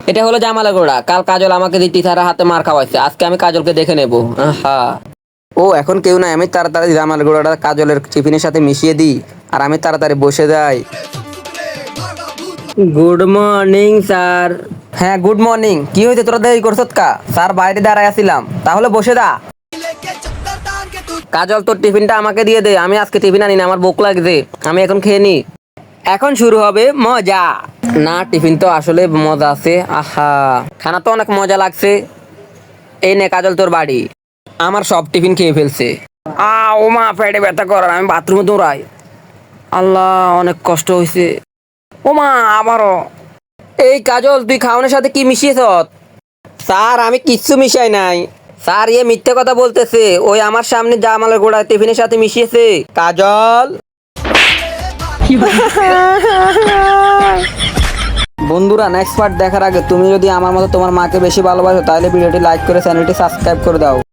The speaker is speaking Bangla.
এটা হলো জামালের গোড়া। কাল কাজল আমাকে দিয়ে টিচারের হাতে মার খাওয়াইছে, আজকে আমি কাজলকে দেখে নেব। হ্যাঁ। ও এখন কেউ নাই, আমি তাড়াতাড়ি জামালের গোড়াটা কাজলের টিফিনের সাথে মিশিয়ে দিই আর আমি তাড়াতাড়ি বসে যাই। Good morning sir. হ্যাঁ গুড মর্নিং। কি হয়েছে, তোরা দেরি করছত কা? স্যার বাইরে দাঁড়ায় আছিলাম। তাহলে বসে দা। কাজল তোর টিফিনটা আমাকে দিয়ে দে, আমি আজকে টিফিন আনি না, আমার ভোক লাগছে, আমি এখন খেয়ে নি। এখন শুরু হবে মজা। না টিফিন তো আসলে মজা আছে। আহা, খানা তো অনেক মজা লাগছে। এই নে কাজল তোর বাড়ি। আমার সব টিফিন খেয়ে ফেলছে। ও মা, পেটে ব্যথা করার, আমি বাথরুমে দৌড়াই। আল্লাহ, অনেক কষ্ট হয়েছে। ও মা, আবারও। এই কাজল, তুই খাওয়ানোর সাথে কি মিশিয়েছ? স্যার আমি কিচ্ছু মিশাই নাই। স্যার মিথ্যে কথা বলতেছে, ওই আমার সামনে জামালের গোড়া টিফিনের সাথে মিশিয়েছে। কাজল। বন্ধুরা, নেক্সট পার্ট দেখার আগে তুমি যদি আমার মতো তোমার মাকে বেশি ভালোবাসো তাহলে ভিডিওটি লাইক করে চ্যানেলটি সাবস্ক্রাইব করে দাও।